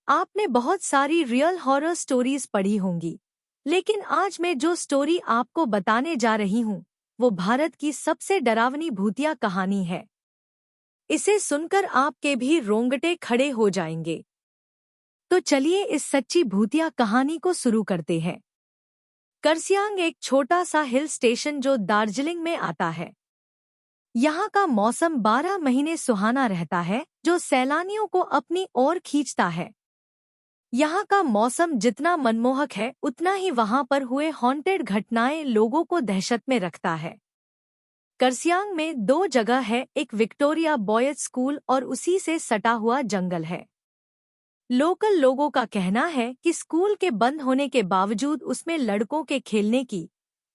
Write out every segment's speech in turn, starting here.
आपने बहुत सारी रियल हॉरर स्टोरीज पढ़ी होंगी, लेकिन आज मैं जो स्टोरी आपको बताने जा रही हूँ, वो भारत की सबसे डरावनी भूतिया कहानी है। इसे सुनकर आपके भी रोंगटे खड़े हो जाएंगे। तो चलिए इस सच्ची भूतिया कहानी को शुरू करते हैं। करसियांग एक छोटा सा हिल स्टेशन जो दार्जिलिंग में आता है। यहाँ का मौसम 12 महीने सुहाना रहता है, जो सैलानियों को अपनी ओर खींचता है। यहाँ का मौसम जितना मनमोहक है, उतना ही वहाँ पर हुए हॉन्टेड घटनाएं लोगों को दहशत में रखता है। करसियांग में 2 जगह है, एक विक्टोरिया बॉयज स्कूल और उसी से सटा हुआ जंगल है। लोकल लोगों का कहना है कि स्कूल के बंद होने के बावजूद उसमें लड़कों के खेलने की,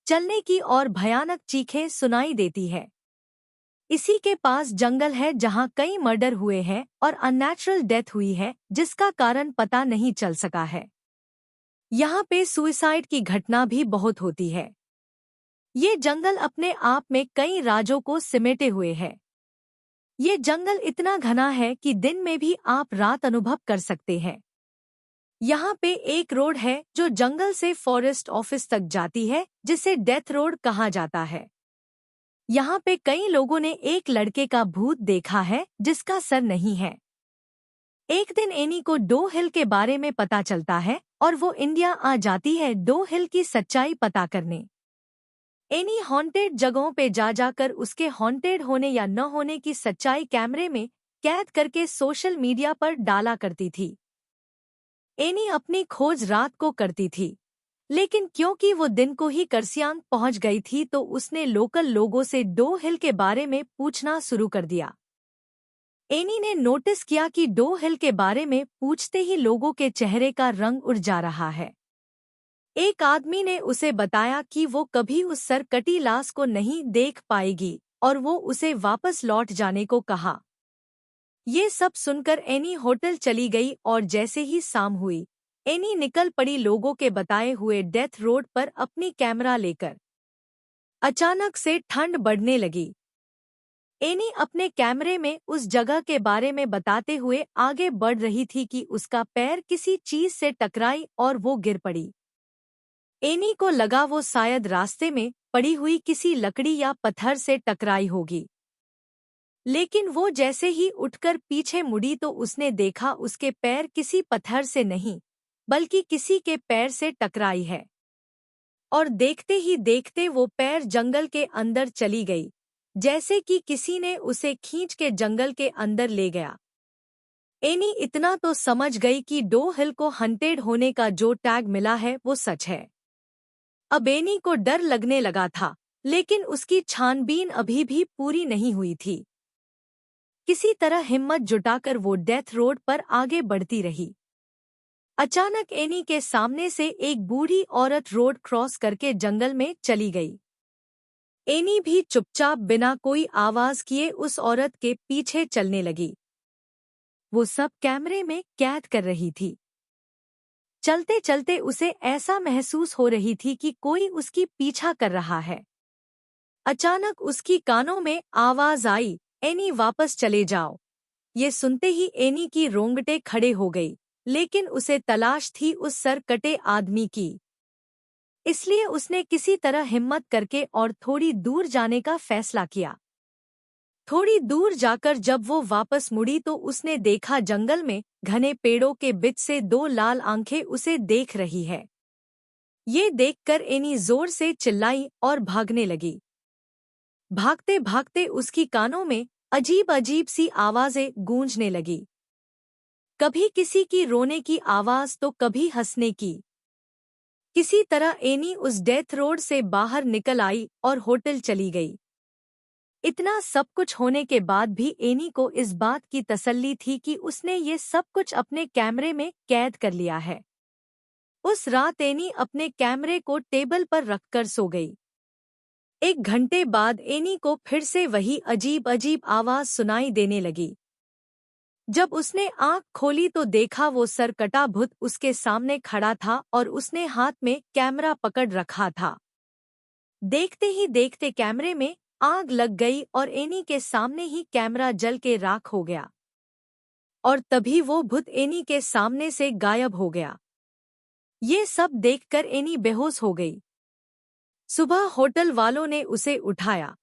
चलने की और भयानक चीखें सुनाई देती है। इसी के पास जंगल है जहां कई मर्डर हुए हैं और अननेचुरल डेथ हुई है, जिसका कारण पता नहीं चल सका है। यहाँ पे सुइसाइड की घटना भी बहुत होती है। ये जंगल अपने आप में कई राजों को सिमेटे हुए है। ये जंगल इतना घना है कि दिन में भी आप रात अनुभव कर सकते हैं। यहाँ पे एक रोड है जो जंगल से फॉरेस्ट ऑफिस तक जाती है, जिसे डेथ रोड कहा जाता है। यहाँ पे कई लोगों ने एक लड़के का भूत देखा है जिसका सर नहीं है। एक दिन एनी को डो हिल के बारे में पता चलता है और वो इंडिया आ जाती है डो हिल की सच्चाई पता करने। एनी हॉन्टेड जगहों पे जा जाकर उसके हॉन्टेड होने या न होने की सच्चाई कैमरे में कैद करके सोशल मीडिया पर डाला करती थी। एनी अपनी खोज रात को करती थी, लेकिन क्योंकि वो दिन को ही करसियांग पहुंच गई थी तो उसने लोकल लोगों से डो हिल के बारे में पूछना शुरू कर दिया। एनी ने नोटिस किया कि डो हिल के बारे में पूछते ही लोगों के चेहरे का रंग उड़ जा रहा है। एक आदमी ने उसे बताया कि वो कभी उस सरकटी लाश को नहीं देख पाएगी और वो उसे वापस लौट जाने को कहा। ये सब सुनकर एनी होटल चली गई और जैसे ही शाम हुई, एनी निकल पड़ी लोगों के बताए हुए डेथ रोड पर अपनी कैमरा लेकर। अचानक से ठंड बढ़ने लगी। एनी अपने कैमरे में उस जगह के बारे में बताते हुए आगे बढ़ रही थी कि उसका पैर किसी चीज से टकराई और वो गिर पड़ी। एनी को लगा वो शायद रास्ते में पड़ी हुई किसी लकड़ी या पत्थर से टकराई होगी, लेकिन वो जैसे ही उठकर पीछे मुड़ी तो उसने देखा उसके पैर किसी पत्थर से नहीं, बल्कि किसी के पैर से टकराई है। और देखते ही देखते वो पैर जंगल के अंदर चली गई, जैसे कि किसी ने उसे खींच के जंगल के अंदर ले गया। एनी इतना तो समझ गई कि डो हिल को हंटेड होने का जो टैग मिला है वो सच है। अब एनी को डर लगने लगा था, लेकिन उसकी छानबीन अभी भी पूरी नहीं हुई थी। किसी तरह हिम्मत जुटाकर वो डेथ रोड पर आगे बढ़ती रही। अचानक एनी के सामने से एक बूढ़ी औरत रोड क्रॉस करके जंगल में चली गई। एनी भी चुपचाप बिना कोई आवाज किए उस औरत के पीछे चलने लगी। वो सब कैमरे में कैद कर रही थी। चलते चलते उसे ऐसा महसूस हो रही थी कि कोई उसकी पीछा कर रहा है। अचानक उसकी कानों में आवाज आई, एनी वापस चले जाओ। ये सुनते ही एनी की रोंगटे खड़े हो गई, लेकिन उसे तलाश थी उस सर कटे आदमी की। इसलिए उसने किसी तरह हिम्मत करके और थोड़ी दूर जाने का फैसला किया। थोड़ी दूर जाकर जब वो वापस मुड़ी तो उसने देखा जंगल में घने पेड़ों के बीच से 2 लाल आंखें उसे देख रही है। ये देखकर एनी जोर से चिल्लाई और भागने लगी। भागते भागते उसकी कानों में अजीब अजीब सी आवाजें गूंजने लगी। कभी किसी की रोने की आवाज तो कभी हंसने की। किसी तरह एनी उस डेथ रोड से बाहर निकल आई और होटल चली गई। इतना सब कुछ होने के बाद भी एनी को इस बात की तसल्ली थी कि उसने ये सब कुछ अपने कैमरे में कैद कर लिया है। उस रात एनी अपने कैमरे को टेबल पर रखकर सो गई। 1 घंटे बाद एनी को फिर से वही अजीब अजीब आवाज सुनाई देने लगी। जब उसने आंख खोली तो देखा वो सरकटा भूत उसके सामने खड़ा था और उसने हाथ में कैमरा पकड़ रखा था। देखते ही देखते कैमरे में आग लग गई और एनी के सामने ही कैमरा जल के राख हो गया। और तभी वो भूत एनी के सामने से गायब हो गया। ये सब देखकर एनी बेहोश हो गई। सुबह होटल वालों ने उसे उठाया।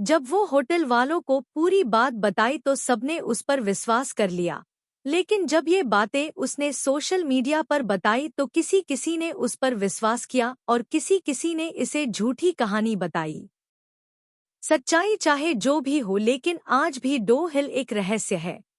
जब वो होटल वालों को पूरी बात बताई तो सबने उस पर विश्वास कर लिया। लेकिन जब ये बातें उसने सोशल मीडिया पर बताई तो किसी किसी ने उस पर विश्वास किया और किसी किसी ने इसे झूठी कहानी बताई। सच्चाई चाहे जो भी हो, लेकिन आज भी डो हिल एक रहस्य है।